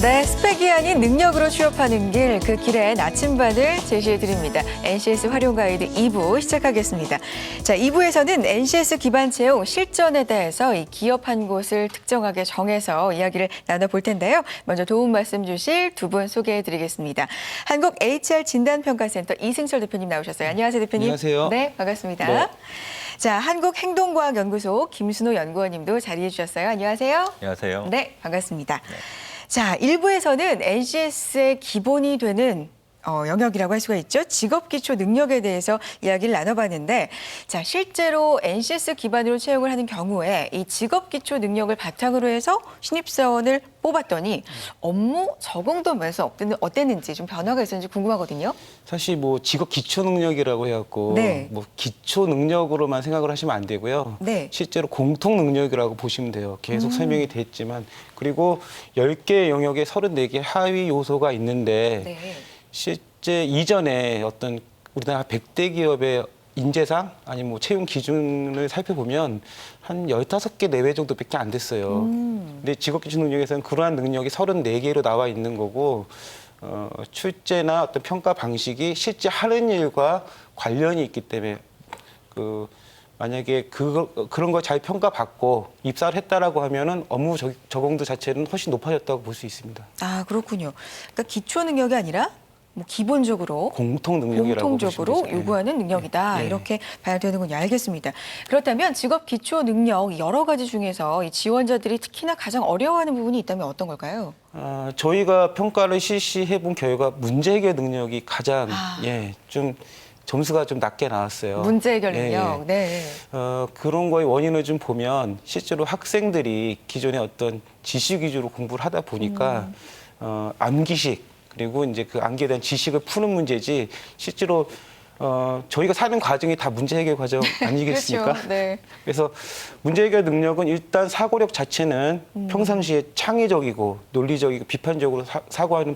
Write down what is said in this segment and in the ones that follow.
네, 스펙이 아닌 능력으로 취업하는 길, 그 길의 나침반을 제시해드립니다. NCS 활용 가이드 2부 시작하겠습니다. 자, 2부에서는 NCS 기반 채용 실전에 대해서 이 기업 한 곳을 특정하게 정해서 이야기를 나눠볼 텐데요. 먼저 도움 말씀 주실 두 분 소개해드리겠습니다. 한국 HR 진단평가센터 이승철 대표님 나오셨어요. 안녕하세요, 대표님. 안녕하세요. 네, 반갑습니다. 네. 자, 한국행동과학연구소 김순호 연구원님도 자리해 주셨어요. 안녕하세요. 안녕하세요. 네, 반갑습니다. 자, 1부에서는 NCS의 기본이 되는 영역이라고 할 수가 있죠. 직업기초 능력에 대해서 이야기를 나눠봤는데, 자, 실제로 NCS 기반으로 채용을 하는 경우에 이 직업기초 능력을 바탕으로 해서 신입사원을 뽑았더니 업무 적응도면서 어땠는지 좀 변화가 있었는지 궁금하거든요. 사실 뭐 직업 기초 능력이라고 해갖고 네. 뭐 기초 능력으로만 생각을 하시면 안 되고요. 네. 실제로 공통 능력이라고 보시면 돼요. 계속 설명이 됐지만. 그리고 10개 영역에 34개 하위 요소가 있는데 네. 실제 이전에 어떤 우리나라 100대 기업의 인재상 아니면 뭐 채용 기준을 살펴보면 한 15개 내외 정도밖에 안 됐어요. 근데 직업기초 능력에서는 그러한 능력이 34개로 나와 있는 거고 출제나 어떤 평가 방식이 실제 하는 일과 관련이 있기 때문에 만약에 그런 걸 잘 평가받고 입사를 했다라고 하면은 업무 적응도 자체는 훨씬 높아졌다고 볼 수 있습니다. 아, 그렇군요. 그러니까 기초 능력이 아니라 뭐 기본적으로 공통 능력이라고 공통적으로 보시면 되죠. 요구하는 능력이다. 네. 이렇게 봐야 되는군요. 알겠습니다. 그렇다면 직업 기초 능력 여러 가지 중에서 이 지원자들이 특히나 가장 어려워하는 부분이 있다면 어떤 걸까요? 저희가 평가를 실시해 본 결과 문제 해결 능력이 가장 좀 점수가 좀 낮게 나왔어요. 문제 해결 예, 능력. 예. 네. 그런 거의 원인을 좀 보면 실제로 학생들이 기존에 어떤 지식 위주로 공부를 하다 보니까 암기식 그리고 이제 그 암기에 대한 지식을 푸는 문제지 실제로 저희가 사는 과정이 다 문제 해결 과정 아니겠습니까? 그렇죠. 네. 그래서 문제 해결 능력은 일단 사고력 자체는 평상시에 창의적이고 논리적이고 비판적으로 사고하는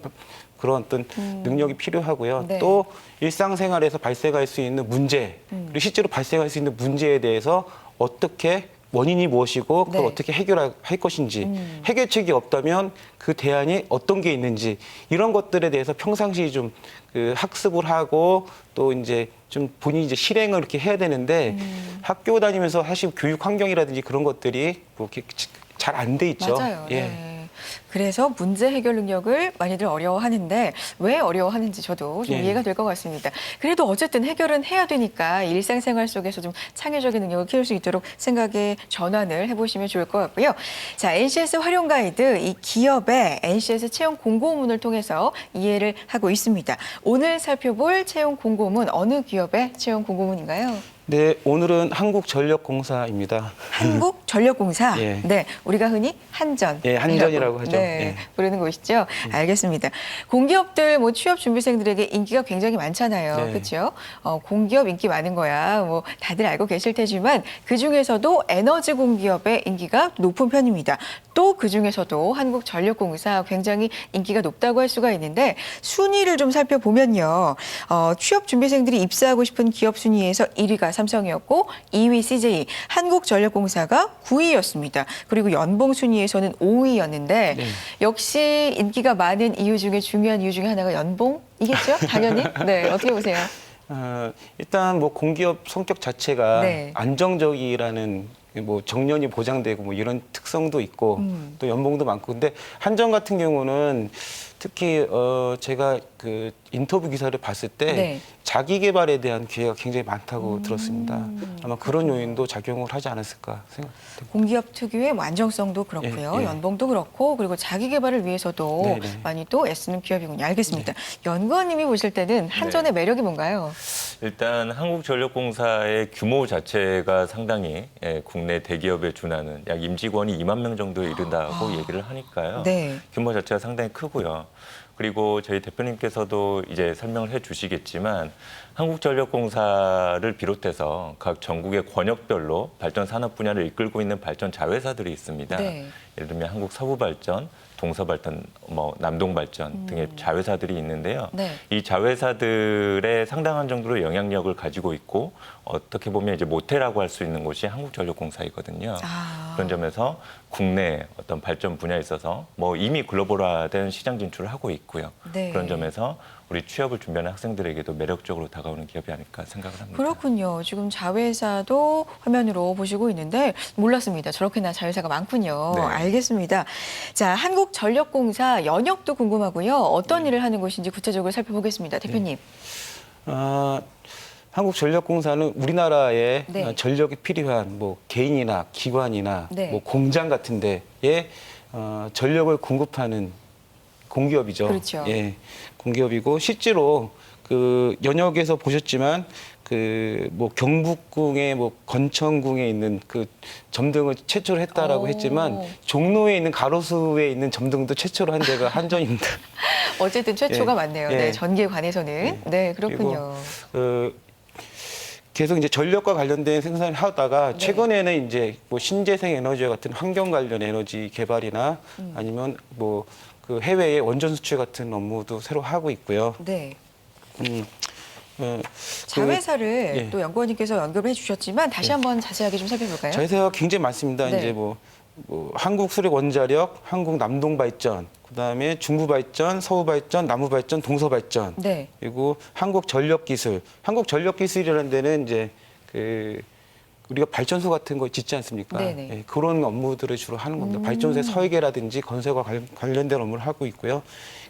그런 어떤 능력이 필요하고요. 네. 또 일상생활에서 발생할 수 있는 문제, 그리고 실제로 발생할 수 있는 문제에 대해서 어떻게 원인이 무엇이고 그걸 네. 어떻게 해결할 것인지 해결책이 없다면 그 대안이 어떤 게 있는지 이런 것들에 대해서 평상시 좀 그 학습을 하고 또 이제 좀 본인이 이제 실행을 이렇게 해야 되는데 학교 다니면서 사실 교육 환경이라든지 그런 것들이 뭐 이렇게 잘 안 돼 있죠. 맞아요. 예. 네. 그래서 문제 해결 능력을 많이들 어려워하는데 왜 어려워하는지 저도 좀 예. 이해가 될 것 같습니다. 그래도 어쨌든 해결은 해야 되니까 일상생활 속에서 좀 창의적인 능력을 키울 수 있도록 생각의 전환을 해보시면 좋을 것 같고요. 자, NCS 활용 가이드 이 기업의 NCS 채용 공고문을 통해서 이해를 하고 있습니다. 오늘 살펴볼 채용 공고문 어느 기업의 채용 공고문인가요? 네, 오늘은 한국전력공사입니다. 한국전력공사. 예. 네, 우리가 흔히 한전. 예, 한전이라고 하죠. 네, 예. 부르는 곳이죠. 알겠습니다. 공기업들 뭐 취업 준비생들에게 인기가 굉장히 많잖아요. 네. 그렇죠? 공기업 인기 많은 거야. 뭐 다들 알고 계실 테지만 그 중에서도 에너지 공기업의 인기가 높은 편입니다. 또 그 중에서도 한국전력공사 굉장히 인기가 높다고 할 수가 있는데 순위를 좀 살펴보면요. 취업 준비생들이 입사하고 싶은 기업 순위에서 1위가 삼성이었고 2위 CJ, 한국전력공사가 9위였습니다. 그리고 연봉 순위에서는 5위였는데 네. 역시 인기가 많은 이유 중에 중요한 이유 중에 하나가 연봉이겠죠? 당연히. 네, 어떻게 보세요? 일단 뭐 공기업 성격 자체가 네. 안정적이라는 뭐 정년이 보장되고 뭐 이런 특성도 있고 또 연봉도 많고 근데 한전 같은 경우는 특히 제가 그 인터뷰 기사를 봤을 때 네. 자기 개발에 대한 기회가 굉장히 많다고 들었습니다. 아마 그런 요인도 작용을 하지 않았을까 생각합니다. 공기업 특유의 뭐 안정성도 그렇고요. 예, 예. 연봉도 그렇고 그리고 자기 개발을 위해서도 네, 네. 많이 또 애쓰는 기업이군요. 알겠습니다. 연구원님이 보실 때는 한전의 매력이 뭔가요? 일단 한국전력공사의 규모 자체가 상당히 국내 대기업에 준하는 약 임직원이 2만 명 정도에 이른다고 얘기를 하니까요. 네. 규모 자체가 상당히 크고요. 그리고 저희 대표님께서도 이제 설명을 해주시겠지만 한국전력공사를 비롯해서 각 전국의 권역별로 발전 산업 분야를 이끌고 있는 발전 자회사들이 있습니다. 네. 예를 들면 한국서부발전, 동서발전, 뭐 남동발전 등의 자회사들이 있는데요. 네. 이 자회사들의 상당한 정도로 영향력을 가지고 있고 어떻게 보면 이제 모태라고 할 수 있는 곳이 한국전력공사이거든요. 그런 점에서 국내 어떤 발전 분야에 있어서 뭐 이미 글로벌화된 시장 진출을 하고 있고요. 네. 그런 점에서 우리 취업을 준비하는 학생들에게도 매력적으로 다가오는 기업이 아닐까 생각을 합니다. 그렇군요. 지금 자회사도 화면으로 보시고 있는데 몰랐습니다. 저렇게나 자회사가 많군요. 네. 알겠습니다. 자, 한국전력공사 연역도 궁금하고요. 어떤 일을 하는 곳인지 구체적으로 살펴보겠습니다. 대표님. 한국전력공사는 우리나라에 네. 전력이 필요한 뭐 개인이나 기관이나 네. 뭐 공장 같은 데에 전력을 공급하는 공기업이죠. 그렇죠. 예, 공기업이고 실제로 그 연역에서 보셨지만 그 뭐 경북궁의 뭐 건천궁에 있는 그 점등을 최초로 했다라고 오. 했지만 종로에 있는 가로수에 있는 점등도 최초로 한 데가 한전입니다. 어쨌든 최초가 예. 많네요. 예. 네, 전기에 관해서는. 예. 네, 그렇군요. 계속 이제 전력과 관련된 생산을 하다가 네. 최근에는 이제 뭐 신재생 에너지와 같은 환경 관련 에너지 개발이나 아니면 뭐 그 해외에 원전 수출 같은 업무도 새로 하고 있고요. 네. 음, 자회사를 예. 또 연구원님께서 언급을 해주셨지만 다시 한번 자세하게 좀 살펴볼까요? 자회사가 굉장히 많습니다. 네. 이제 뭐 한국수력원자력, 한국남동발전, 그다음에 중부발전, 서우발전, 남우발전, 동서발전, 네. 그리고 한국전력기술. 한국전력기술이라는 데는 이제 그 우리가 발전소 같은 거 짓지 않습니까? 네네. 예, 그런 업무들을 주로 하는 겁니다. 발전소의 설계라든지 건설과 관련된 업무를 하고 있고요.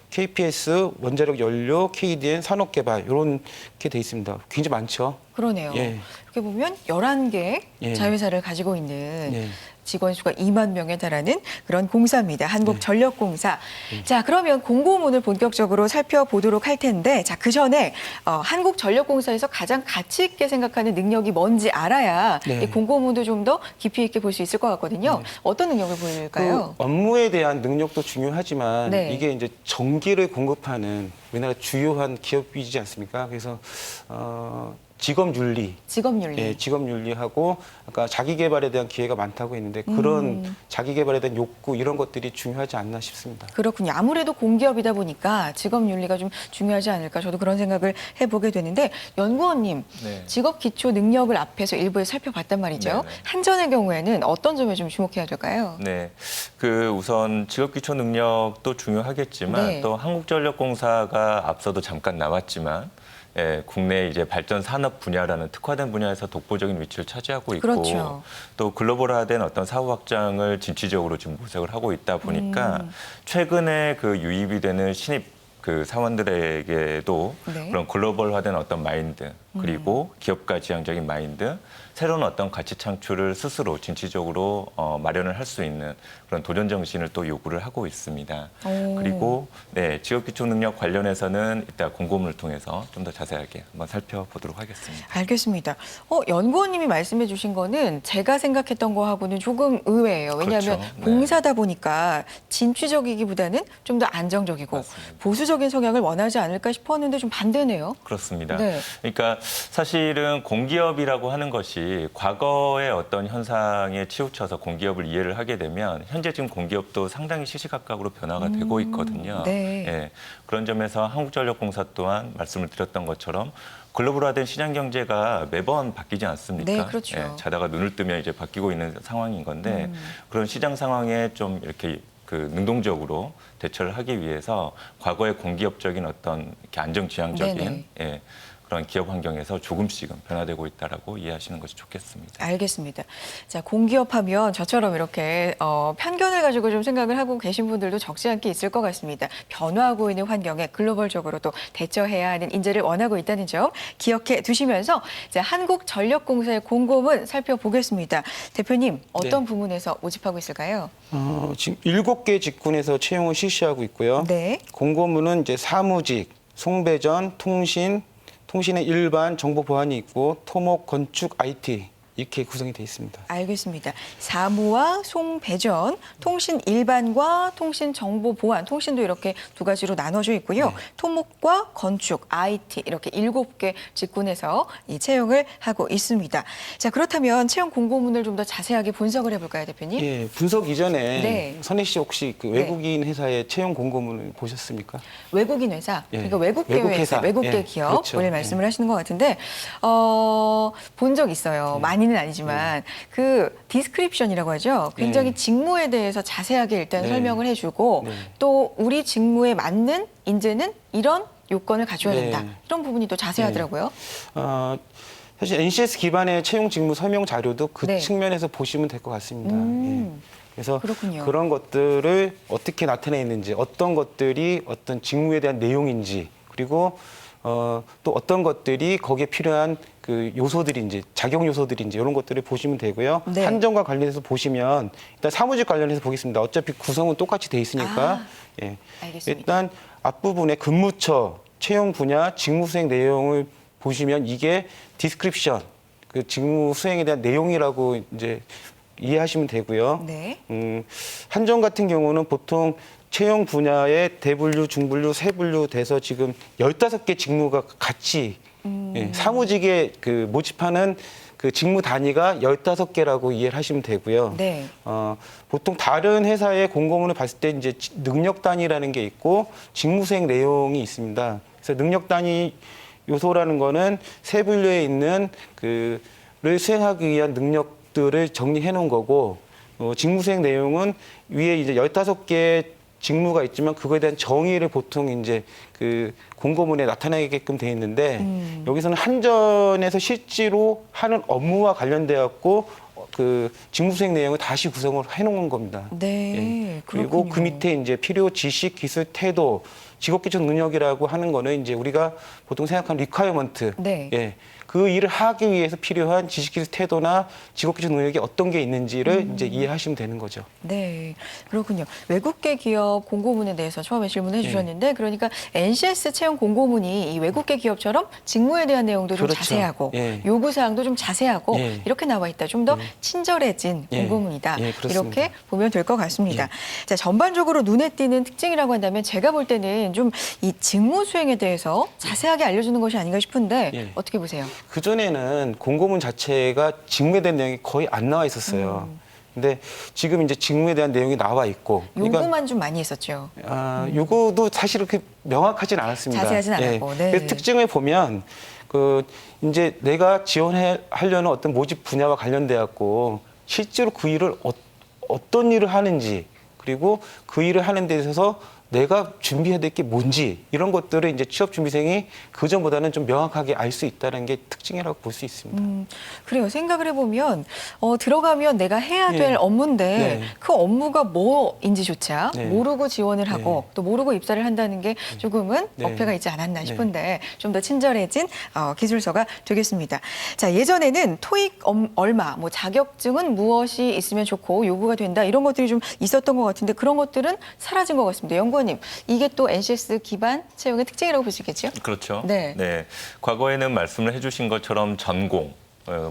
KPS, 원자력 연료, KDN, 산업개발 이렇게 돼 있습니다. 굉장히 많죠. 그러네요. 예. 이렇게 보면 11개 예. 자회사를 가지고 있는 예. 직원 수가 2만 명에 달하는 그런 공사입니다. 한국전력공사. 예. 자, 그러면 공고문을 본격적으로 살펴보도록 할 텐데, 자, 그 전에 한국전력공사에서 가장 가치 있게 생각하는 능력이 뭔지 알아야 네. 이 공고문도 좀 더 깊이 있게 볼 수 있을 것 같거든요. 어떤 능력을 보일까요? 그 업무에 대한 능력도 중요하지만 네. 이게 이제 전기를 공급하는 우리나라 주요한 기업이지 않습니까? 그래서 직업윤리, 직업윤리. 예, 직업윤리하고 아까 자기 개발에 대한 기회가 많다고 했는데 그런 자기 개발에 대한 욕구 이런 것들이 중요하지 않나 싶습니다. 그렇군요. 아무래도 공기업이다 보니까 직업윤리가 좀 중요하지 않을까 저도 그런 생각을 해보게 되는데 연구원님 네. 직업 기초 능력을 앞에서 일부에 살펴봤단 말이죠. 네네. 한전의 경우에는 어떤 점에 좀 주목해야 될까요? 네, 그 우선 직업 기초 능력도 중요하겠지만 네. 또 한국전력공사가 앞서도 잠깐 나왔지만 예, 국내 이제 발전 산업 분야라는 특화된 분야에서 독보적인 위치를 차지하고 있고 그렇죠. 또 글로벌화된 어떤 사후 확장을 진취적으로 지금 모색을 하고 있다 보니까 최근에 그 유입이 되는 신입 그 사원들에게도 네. 그런 글로벌화된 어떤 마인드 그리고 기업가 지향적인 마인드 새로운 어떤 가치 창출을 스스로 진취적으로 마련을 할 수 있는 그런 도전 정신을 또 요구를 하고 있습니다. 오. 그리고 네, 지역 기초 능력 관련해서는 이따 공고문을 통해서 좀 더 자세하게 한번 살펴보도록 하겠습니다. 알겠습니다. 연구원님이 말씀해 주신 거는 제가 생각했던 거하고는 조금 의외예요. 왜냐하면 그렇죠. 네. 공사다 보니까 진취적이기보다는 좀 더 안정적이고 맞습니다. 보수적인 성향을 원하지 않을까 싶었는데 좀 반대네요. 그렇습니다. 네. 그러니까 사실은 공기업이라고 하는 것이 과거의 어떤 현상에 치우쳐서 공기업을 이해를 하게 되면 현재 지금 공기업도 상당히 시시각각으로 변화가 되고 있거든요. 네. 예, 그런 점에서 한국전력공사 또한 말씀을 드렸던 것처럼 글로벌화된 시장 경제가 매번 바뀌지 않습니까? 네, 그렇죠. 예, 자다가 눈을 뜨면 이제 바뀌고 있는 상황인 건데 그런 시장 상황에 좀 이렇게 그 능동적으로 대처를 하기 위해서 과거의 공기업적인 어떤 이렇게 안정지향적인 네네. 예, 그런 기업 환경에서 조금씩은 변화되고 있다라고 이해하시는 것이 좋겠습니다. 알겠습니다. 자, 공기업하면 저처럼 이렇게 편견을 가지고 좀 생각을 하고 계신 분들도 적지 않게 있을 것 같습니다. 변화하고 있는 환경에 글로벌적으로 또 대처해야 하는 인재를 원하고 있다는 점 기억해 두시면서 자, 한국전력공사의 공고문 살펴보겠습니다. 대표님, 어떤 네. 부문에서 모집하고 있을까요? 지금 7개 직군에서 채용을 실시하고 있고요. 네. 공고문은 이제 사무직, 송배전, 통신의 일반 정보 보안이 있고 토목, 건축, IT 이렇게 구성이 되어 있습니다. 알겠습니다. 사무와 송배전, 통신 일반과 통신 정보 보안, 통신도 이렇게 두 가지로 나눠져 있고요. 네. 토목과 건축, IT 이렇게 7개 직군에서 이 채용을 하고 있습니다. 자, 그렇다면 채용 공고문을 좀 더 자세하게 분석을 해볼까요, 대표님? 예, 분석 이전에 네. 선혜 씨 혹시 그 외국인 회사의 채용 공고문을 보셨습니까? 외국인 회사, 예. 그러니까 외국계 외국 회사, 회사. 외국계 예, 기업을 그렇죠. 말씀을 하시는 것 같은데 본 적 있어요. 예. 많이는 많이는 아니지만 그 디스크립션이라고 하죠. 굉장히 네. 직무에 대해서 자세하게 일단 네. 설명을 해주고 네. 또 우리 직무에 맞는 인재는 이런 요건을 갖춰야 네. 된다. 이런 부분이 또 자세하더라고요. 사실 NCS 기반의 채용 직무 설명 자료도 그 네. 측면에서 보시면 될 것 같습니다. 예. 그래서 그렇군요. 그런 것들을 어떻게 나타내 있는지, 어떤 것들이 어떤 직무에 대한 내용인지, 그리고 또 어떤 것들이 거기에 필요한 그 요소들인지, 작용 요소들인지 이런 것들을 보시면 되고요. 네. 한정과 관련해서 보시면 일단 사무직 관련해서 보겠습니다. 어차피 구성은 똑같이 돼 있으니까. 예. 알겠습니다. 일단 앞부분에 근무처, 채용 분야, 직무 수행 내용을 보시면 이게 디스크립션, 그 직무 수행에 대한 내용이라고 이제 이해하시면 되고요. 네. 한정 같은 경우는 보통 채용 분야에 대분류, 중분류, 세분류 돼서 지금 15개 직무가 같이 예, 사무직에 그 모집하는 그 직무 단위가 15개라고 이해를 하시면 되고요. 네. 보통 다른 회사의 공고문을 봤을 때 이제 능력 단위라는 게 있고 직무 수행 내용이 있습니다. 그래서 능력 단위 요소라는 거는 세 분류에 있는 그를 수행하기 위한 능력들을 정리해 놓은 거고, 직무 수행 내용은 위에 이제 15개 직무가 있지만 그거에 대한 정의를 보통 이제 그 공고문에 나타내게끔 돼 있는데 여기서는 한전에서 실제로 하는 업무와 관련돼 갖고 그 직무 수행 내용을 다시 구성을 해 놓은 겁니다. 네. 예. 그리고 그렇군요. 그 밑에 이제 필요, 지식, 기술, 태도, 직업 기초 능력이라고 하는 거는 이제 우리가 보통 생각하는 리퀘어먼트. 네. 예. 그 일을 하기 위해서 필요한 지식, 기술, 태도나 직업 기초 능력이 어떤 게 있는지를 이제 이해하시면 되는 거죠. 네, 그렇군요. 외국계 기업 공고문에 대해서 처음에 질문해 주셨는데, 그러니까 NCS 채용 공고문이 이 외국계 기업처럼 직무에 대한 내용도 좀 그렇죠. 자세하고 예. 요구 사항도 좀 자세하고 예. 이렇게 나와 있다. 좀 더 친절해진 예. 공고문이다. 예, 그렇습니다. 이렇게 보면 될 것 같습니다. 자, 전반적으로 눈에 띄는 특징이라고 한다면 제가 볼 때는 좀 이 직무 수행에 대해서 자세하게 알려주는 것이 아닌가 싶은데 예. 어떻게 보세요? 그전에는 공고문 자체가 직무에 대한 내용이 거의 안 나와 있었어요. 근데 지금 이제 직무에 대한 내용이 나와 있고. 요구만 좀 많이 했었죠. 요거도 사실 그렇게 명확하진 않았습니다. 자세하진 않았고, 네. 그래서 특징을 보면 그 이제 내가 지원하려는 어떤 모집 분야와 관련돼 갖고 실제로 그 일을 어떤 일을 하는지 그리고 그 일을 하는 데 있어서 내가 준비해야 될 게 뭔지 이런 것들을 이제 취업 준비생이 그 전보다는 좀 명확하게 알 수 있다는 게 특징이라고 볼 수 있습니다. 그래요. 생각을 해보면 들어가면 내가 해야 될 예. 업무인데 네. 그 업무가 뭐인지조차 네. 모르고 지원을 하고 또 모르고 입사를 한다는 게 조금은 네. 어폐가 있지 않았나 싶은데 좀 더 친절해진 기술서가 되겠습니다. 자, 예전에는 토익 얼마, 뭐 자격증은 무엇이 있으면 좋고 요구가 된다 이런 것들이 좀 있었던 것 같은데 그런 것들은 사라진 것 같습니다. 연구원님, 이게 또 NCS 기반 채용의 특징이라고 볼 수 있겠죠? 그렇죠. 네. 과거에는 말씀을 해주신 것처럼 전공,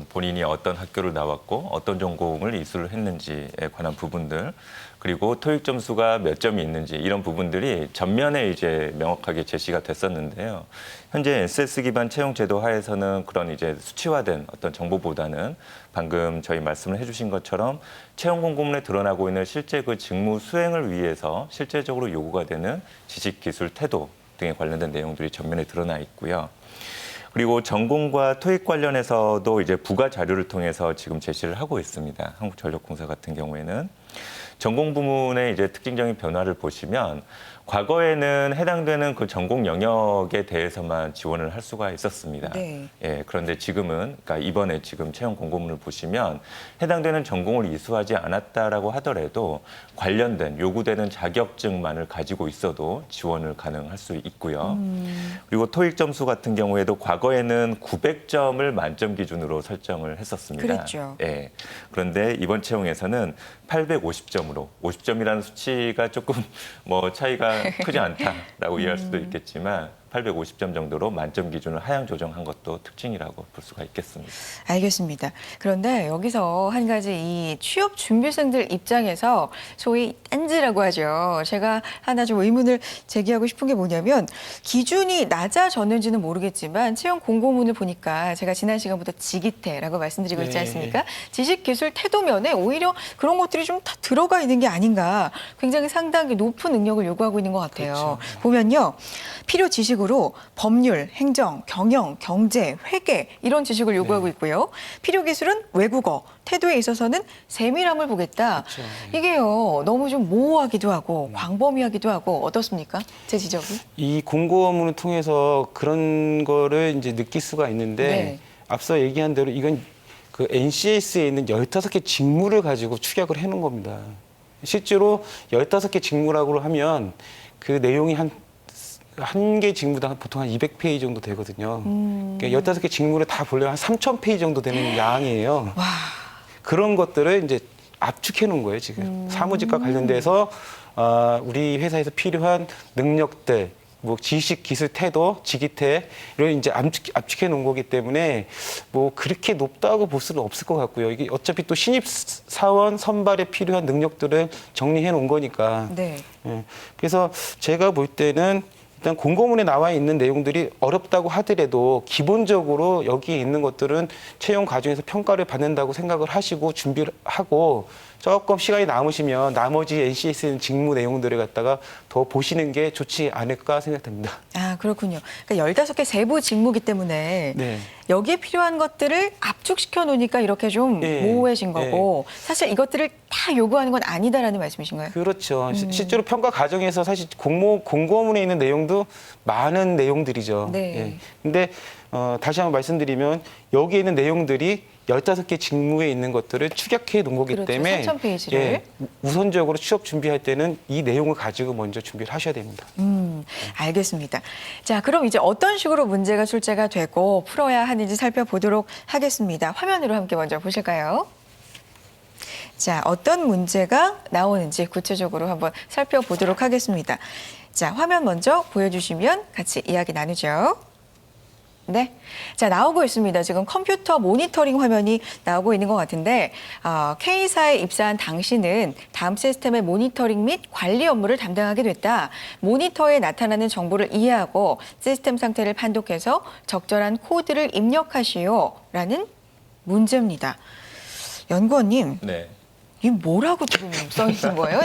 본인이 어떤 학교를 나왔고 어떤 전공을 이수를 했는지에 관한 부분들, 그리고 토익 점수가 몇 점이 있는지 이런 부분들이 전면에 이제 명확하게 제시가 됐었는데요. 현재 NCS 기반 채용 제도 하에서는 그런 이제 수치화된 어떤 정보보다는 방금 저희 말씀을 해주신 것처럼 채용 공고문에 드러나고 있는 실제 그 직무 수행을 위해서 실제적으로 요구가 되는 지식, 기술, 태도 등에 관련된 내용들이 전면에 드러나 있고요. 그리고 전공과 토익 관련해서도 이제 부가 자료를 통해서 지금 제시를 하고 있습니다. 한국전력공사 같은 경우에는 전공 부문의 이제 특징적인 변화를 보시면 과거에는 해당되는 그 전공 영역에 대해서만 지원을 할 수가 있었습니다. 네. 예, 그런데 지금은, 그러니까 이번에 지금 채용 공고문을 보시면 해당되는 전공을 이수하지 않았다라고 하더라도 관련된 요구되는 자격증만을 가지고 있어도 지원을 가능할 수 있고요. 그리고 토익 점수 같은 경우에도 과거에는 900점을 만점 기준으로 설정을 했었습니다. 그랬죠. 예. 그런데 이번 채용에서는 850점으로 50점이라는 수치가 조금 뭐 차이가 크지 않다라고 이해할 수도 있겠지만 850점 정도로 만점 기준을 하향 조정한 것도 특징이라고 볼 수가 있겠습니다. 알겠습니다. 그런데 여기서 한 가지 이 취업 준비생들 입장에서 소위 딴지라고 하죠. 제가 하나 좀 의문을 제기하고 싶은 게 뭐냐면 기준이 낮아졌는지는 모르겠지만 채용 공고문을 보니까 제가 지난 시간부터 지기태라고 말씀드리고 있지 네. 않습니까? 지식, 기술, 태도 면에 오히려 그런 것들이 좀 다 들어가 있는 게 아닌가. 굉장히 상당히 높은 능력을 요구하고 있는 것 같아요. 그렇죠. 보면요. 필요 지식은 지식으로 법률, 행정, 경영, 경제, 회계 이런 지식을 요구하고 있고요. 필요 기술은 외국어, 태도에 있어서는 세밀함을 보겠다. 그렇죠. 이게요, 너무 좀 모호하기도 하고 광범위하기도 하고 어떻습니까? 제 지적이? 이 공고문을 통해서 그런 거를 이제 느낄 수가 있는데 네. 앞서 얘기한 대로 이건 그 NCS에 있는 15개 직무를 가지고 축약을 해놓은 겁니다. 실제로 15개 직무라고 하면 그 내용이 한 개 직무당 보통 한 200페이지 정도 되거든요. 그러니까 15개 직무를 다 보려면 한 3,000페이지 정도 되는 양이에요. 와. 그런 것들을 이제 압축해 놓은 거예요, 지금. 사무직과 관련돼서 우리 회사에서 필요한 능력들, 뭐 지식, 기술, 태도, 직위태 이런 이제 압축해 놓은 거기 때문에 뭐 그렇게 높다고 볼 수는 없을 것 같고요. 이게 어차피 또 신입 사원 선발에 필요한 능력들을 정리해 놓은 거니까. 네. 예. 그래서 제가 볼 때는 일단 공고문에 나와 있는 내용들이 어렵다고 하더라도 기본적으로 여기에 있는 것들은 채용 과정에서 평가를 받는다고 생각을 하시고 준비를 하고 조금 시간이 남으시면 나머지 NCS에 있는 직무 내용들을 갖다가 더 보시는 게 좋지 않을까 생각됩니다. 아, 그렇군요. 그러니까 15개 세부 직무기 때문에 네. 여기에 필요한 것들을 압축시켜 놓으니까 이렇게 좀 예, 모호해진 거고 사실 이것들을 다 요구하는 건 아니다라는 말씀이신가요? 그렇죠. 실제로 평가 과정에서 사실 공고문에 있는 내용도 많은 내용들이죠. 네. 예. 근데 다시 한번 말씀드리면 여기에 있는 내용들이 15개 직무에 있는 것들을 축약해 놓은 거기 그렇죠. 때문에 3,000페이지를. 우선적으로 취업 준비할 때는 이 내용을 가지고 먼저 준비를 하셔야 됩니다. 알겠습니다. 자, 그럼 이제 어떤 식으로 문제가 출제가 되고 풀어야 하는지 살펴보도록 하겠습니다. 화면으로 함께 먼저 보실까요? 자, 어떤 문제가 나오는지 구체적으로 한번 살펴보도록 하겠습니다. 자, 화면 먼저 보여주시면 같이 이야기 나누죠. 네. 자, 나오고 있습니다. 지금 컴퓨터 모니터링 화면이 나오고 있는 것 같은데, K사에 입사한 당신은 다음 시스템의 모니터링 및 관리 업무를 담당하게 됐다. 모니터에 나타나는 정보를 이해하고 시스템 상태를 판독해서 적절한 코드를 입력하시오. 라는 문제입니다. 연구원님, 네. 이게 뭐라고 지금 써 있는 거예요?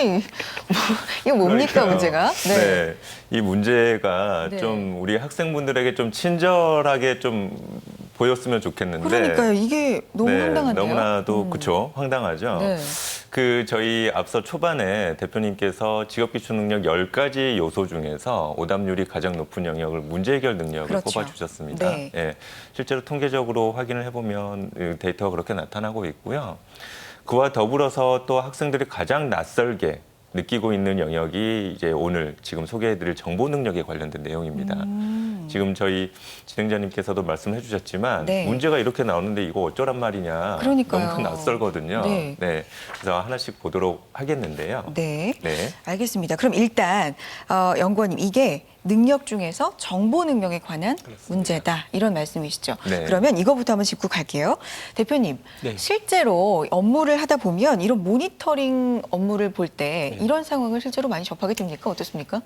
이거 뭡니까, 그러니까요. 문제가? 네. 이 문제가 네. 좀 우리 학생분들에게 좀 친절하게 좀 보였으면 좋겠는데. 그러니까요. 이게 너무 네, 황당한데요. 너무나도 그렇죠. 황당하죠. 네. 그 저희 앞서 초반에 대표님께서 직업기초 능력 10가지 요소 중에서 오답률이 가장 높은 영역을 문제 해결 능력을 그렇죠. 꼽아주셨습니다. 네. 예, 실제로 통계적으로 확인을 해보면 데이터가 그렇게 나타나고 있고요. 그와 더불어서 또 학생들이 가장 낯설게 느끼고 있는 영역이 이제 오늘 지금 소개해드릴 정보 능력에 관련된 내용입니다. 지금 저희 진행자님께서도 말씀해 주셨지만 네. 문제가 이렇게 나오는데 이거 어쩌란 말이냐. 그러니까요. 너무 낯설거든요. 네. 네. 그래서 하나씩 보도록 하겠는데요. 네. 네. 알겠습니다. 그럼 일단 연구원님 이게 능력 중에서 정보 능력에 관한 문제다 이런 말씀이시죠. 네. 그러면 이거부터 한번 짚고 갈게요. 대표님, 네. 실제로 업무를 하다 보면 이런 모니터링 업무를 볼 때 네. 이런 상황을 실제로 많이 접하게 됩니까? 어떻습니까?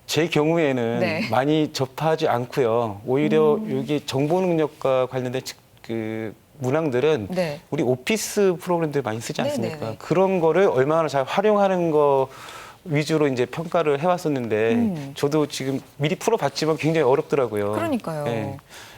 제 경우에는 네. 많이 접하지 않고요. 오히려 여기 정보 능력과 관련된 그 문항들은 네. 우리 오피스 프로그램들 많이 쓰지 네, 않습니까? 네, 네. 그런 거를 얼마나 잘 활용하는 거 위주로 이제 평가를 해왔었는데 저도 지금 미리 풀어봤지만 굉장히 어렵더라고요. 그러니까요. 네.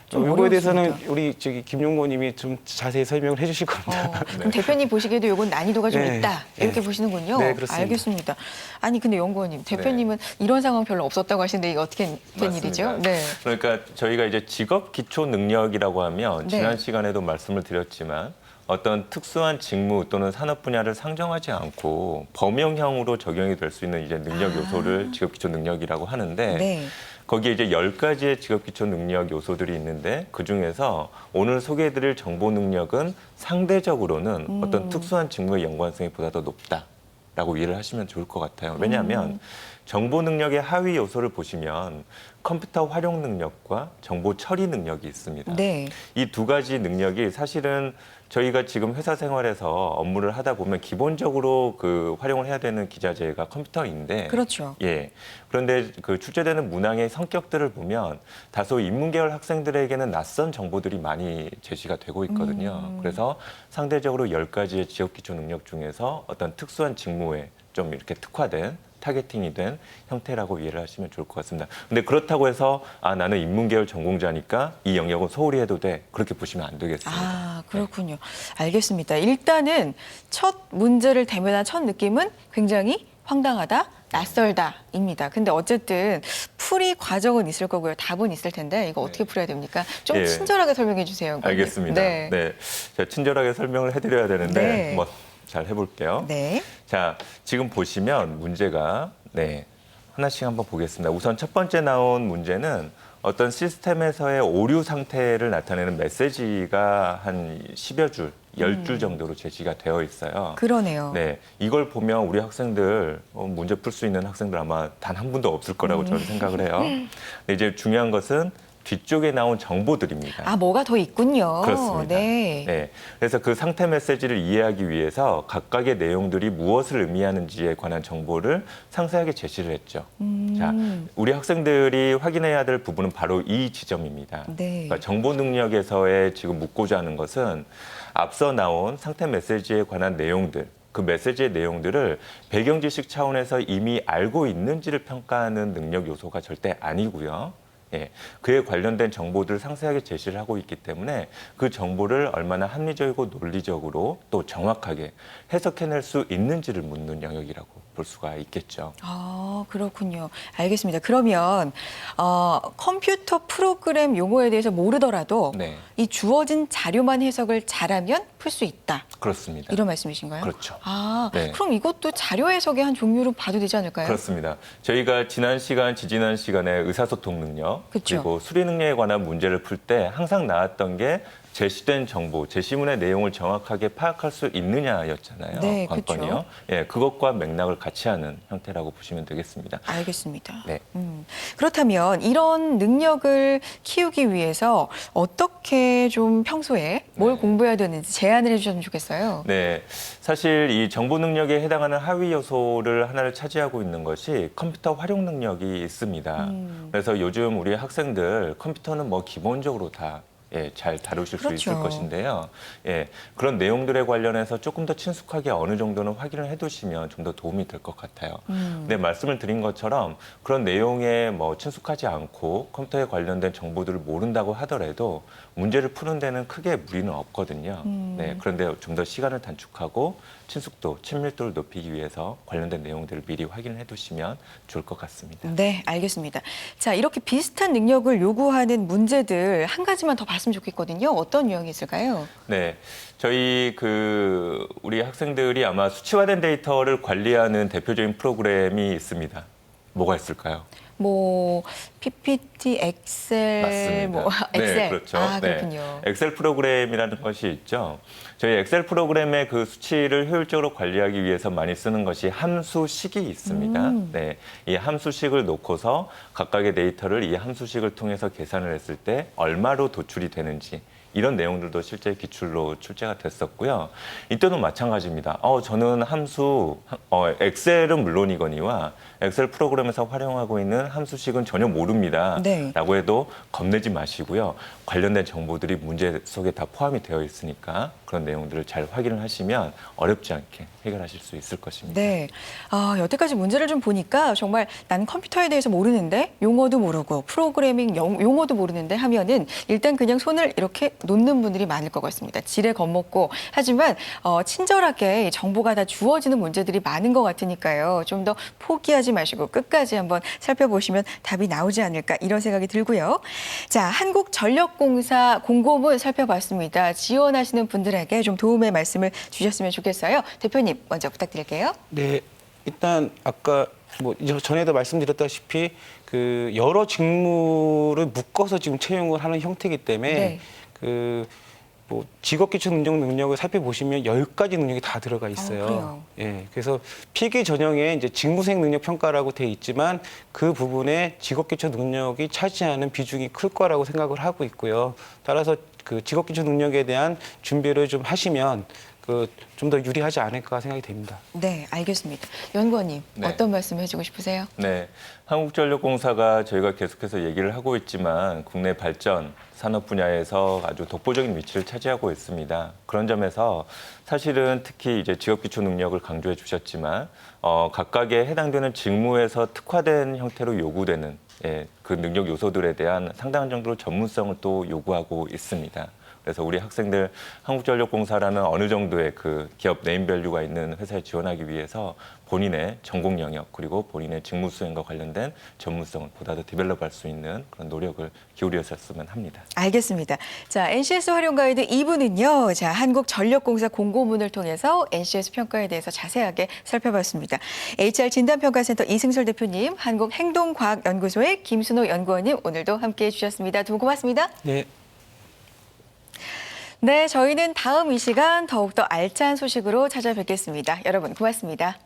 좀 이거에 대해서는 어려웠습니다. 우리 김용고님이 좀 자세히 설명을 해주실 겁니다. 그럼 대표님 보시기에도 이건 난이도가 좀 네. 있다 이렇게 네. 보시는군요. 네, 그렇습니다. 알겠습니다. 아니 근데 연구원님, 대표님은 이런 상황 별로 없었다고 하시는데 이게 어떻게 된 맞습니다. 일이죠? 네. 그러니까 저희가 이제 직업 기초 능력이라고 하면 네. 지난 시간에도 말씀을 드렸지만 어떤 특수한 직무 또는 산업 분야를 상정하지 않고 범용형으로 적용이 될 수 있는 이제 능력 요소를 직업 기초 능력이라고 하는데 네. 거기에 이제 10가지의 직업 기초 능력 요소들이 있는데 그중에서 오늘 소개해드릴 정보 능력은 상대적으로는 어떤 특수한 직무의 연관성이 보다 더 높다라고 이해를 하시면 좋을 것 같아요. 왜냐하면 정보 능력의 하위 요소를 보시면 컴퓨터 활용 능력과 정보 처리 능력이 있습니다. 네. 이 두 가지 능력이 사실은 저희가 지금 회사 생활에서 업무를 하다 보면 기본적으로 그 활용을 해야 되는 기자재가 컴퓨터인데 그렇죠. 예. 그런데 그 출제되는 문항의 성격들을 보면 다소 인문계열 학생들에게는 낯선 정보들이 많이 제시가 되고 있거든요. 그래서 상대적으로 10가지의 지역 기초 능력 중에서 어떤 특수한 직무에 좀 이렇게 특화된 타겟팅이 된 형태라고 이해를 하시면 좋을 것 같습니다. 근데 그렇다고 해서 나는 인문계열 전공자니까 이 영역은 소홀히 해도 돼. 그렇게 보시면 안 되겠습니다. 아, 그렇군요. 알겠습니다. 일단은 첫 문제를 대면한 첫 느낌은 굉장히 황당하다, 낯설다입니다. 근데 어쨌든 풀이 과정은 있을 거고요. 답은 있을 텐데 이거 어떻게 풀어야 됩니까? 좀 예. 친절하게 설명해 주세요. 의원님. 알겠습니다. 네. 제가 친절하게 설명을 해드려야 되는데 네. 한번 잘 해볼게요. 네. 자, 지금 보시면 문제가 하나씩 한번 보겠습니다. 우선 첫 번째 나온 문제는 어떤 시스템에서의 오류 상태를 나타내는 메시지가 한 10여 줄, 10줄 정도로 제시가 되어 있어요. 그러네요. 네, 이걸 보면 우리 학생들 문제 풀 수 있는 학생들 아마 단 한 분도 없을 거라고 저는 생각을 해요. 근데 이제 중요한 것은 뒤쪽에 나온 정보들입니다. 아, 뭐가 더 있군요. 그렇습니다. 네. 그래서 그 상태 메시지를 이해하기 위해서 각각의 내용들이 무엇을 의미하는지에 관한 정보를 상세하게 제시를 했죠. 자, 우리 학생들이 확인해야 될 부분은 바로 이 지점입니다. 네. 그러니까 정보 능력에서의 지금 묻고자 하는 것은 앞서 나온 상태 메시지에 관한 내용들, 그 메시지의 내용들을 배경 지식 차원에서 이미 알고 있는지를 평가하는 능력 요소가 절대 아니고요. 그에 관련된 정보들을 상세하게 제시를 하고 있기 때문에 그 정보를 얼마나 합리적이고 논리적으로 또 정확하게 해석해낼 수 있는지를 묻는 영역이라고 볼 수가 있겠죠. 아, 그렇군요. 알겠습니다. 그러면 컴퓨터 프로그램 용어에 대해서 모르더라도 네, 이 주어진 자료만 해석을 잘하면 풀 수 있다. 그렇습니다. 이런 말씀이신가요? 그렇죠. 아, 네. 그럼 이것도 자료 해석의 한 종류로 봐도 되지 않을까요? 그렇습니다. 저희가 지지난 시간에 의사소통 능력, 그렇죠. 그리고 수리 능력에 관한 문제를 풀 때 항상 나왔던 게 제시된 정보, 제시문의 내용을 정확하게 파악할 수 있느냐였잖아요. 네, 관건이요. 그것과 맥락을 같이 하는 형태라고 보시면 되겠습니다. 알겠습니다. 네. 그렇다면 이런 능력을 키우기 위해서 어떻게 좀 평소에 뭘 네. 공부해야 되는지 제안을 해주셨으면 좋겠어요. 네, 사실 이 정보 능력에 해당하는 하위 요소를 하나를 차지하고 있는 것이 컴퓨터 활용 능력이 있습니다. 그래서 요즘 우리 학생들 컴퓨터는 뭐 기본적으로 다 잘 다루실 수 있을 그렇죠. 것인데요. 그런 내용들에 관련해서 조금 더 친숙하게 어느 정도는 확인을 해두시면 좀 더 도움이 될 것 같아요. 근데 말씀을 드린 것처럼 그런 내용에 뭐 친숙하지 않고 컴퓨터에 관련된 정보들을 모른다고 하더라도 문제를 푸는 데는 크게 무리는 없거든요. 그런데 좀 더 시간을 단축하고 친숙도, 친밀도를 높이기 위해서 관련된 내용들을 미리 확인을 해두시면 좋을 것 같습니다. 네, 알겠습니다. 자, 이렇게 비슷한 능력을 요구하는 문제들 한 가지만 더 봤으면 좋겠거든요. 어떤 유형이 있을까요? 네, 저희 우리 학생들이 아마 수치화된 데이터를 관리하는 대표적인 프로그램이 있습니다. 뭐가 있을까요? 뭐 PPT, 엑셀, 맞습니다. 뭐 엑셀. 네, 그렇죠. 아, 그렇군요. 엑셀 프로그램이라는 것이 있죠. 저희 엑셀 프로그램의 그 수치를 효율적으로 관리하기 위해서 많이 쓰는 것이 함수식이 있습니다. 이 함수식을 놓고서 각각의 데이터를 이 함수식을 통해서 계산을 했을 때 얼마로 도출이 되는지 이런 내용들도 실제 기출로 출제가 됐었고요. 이때도 마찬가지입니다. 저는 엑셀은 물론이거니와 엑셀 프로그램에서 활용하고 있는 함수식은 전혀 모릅니다. 네. 라고 해도 겁내지 마시고요. 관련된 정보들이 문제 속에 다 포함이 되어 있으니까 그런 내용들을 잘 확인을 하시면 어렵지 않게 해결하실 수 있을 것입니다. 네. 여태까지 문제를 좀 보니까 정말 난 컴퓨터에 대해서 모르는데 용어도 모르고 프로그래밍 용어도 모르는데 하면은 일단 그냥 손을 이렇게 놓는 분들이 많을 것 같습니다. 지레 겁먹고. 하지만 친절하게 정보가 다 주어지는 문제들이 많은 것 같으니까요. 좀 더 포기하지 마시고 끝까지 한번 살펴보시면 답이 나오지 않을까 이런 생각이 들고요. 자, 한국전력공사 공고문 살펴봤습니다. 지원하시는 분들에게 좀 도움의 말씀을 주셨으면 좋겠어요. 대표님 먼저 부탁드릴게요. 네, 일단 아까 뭐 전에도 말씀드렸다시피 그 여러 직무를 묶어서 지금 채용을 하는 형태이기 때문에 네. 뭐 직업 기초 능력을 살펴보시면 10가지 능력이 다 들어가 있어요. 그래요? 그래서 필기 전형에 이제 직무생 능력 평가라고 돼 있지만 그 부분에 직업 기초 능력이 차지하는 비중이 클 거라고 생각을 하고 있고요. 따라서 그 직업 기초 능력에 대한 준비를 좀 하시면 좀 더 유리하지 않을까 생각이 됩니다. 네, 알겠습니다. 연구원님, 네. 어떤 말씀 해주고 싶으세요? 네, 한국전력공사가 저희가 계속해서 얘기를 하고 있지만 국내 발전 산업 분야에서 아주 독보적인 위치를 차지하고 있습니다. 그런 점에서 사실은 특히 이제 지역기초 능력을 강조해 주셨지만 각각에 해당되는 직무에서 특화된 형태로 요구되는 그 능력 요소들에 대한 상당한 정도로 전문성을 또 요구하고 있습니다. 그래서 우리 학생들 한국전력공사라는 어느 정도의 그 기업 네임밸류가 있는 회사에 지원하기 위해서 본인의 전공 영역 그리고 본인의 직무 수행과 관련된 전문성을 보다 더 디벨롭할 수 있는 그런 노력을 기울였었으면 합니다. 알겠습니다. 자, NCS 활용 가이드 2부는요. 자, 한국전력공사 공고문을 통해서 NCS 평가에 대해서 자세하게 살펴봤습니다. HR 진단평가센터 이승설 대표님, 한국행동과학연구소의 김순호 연구원님 오늘도 함께해 주셨습니다. 두 분 고맙습니다. 네. 네, 저희는 다음 이 시간 더욱더 알찬 소식으로 찾아뵙겠습니다. 여러분 고맙습니다.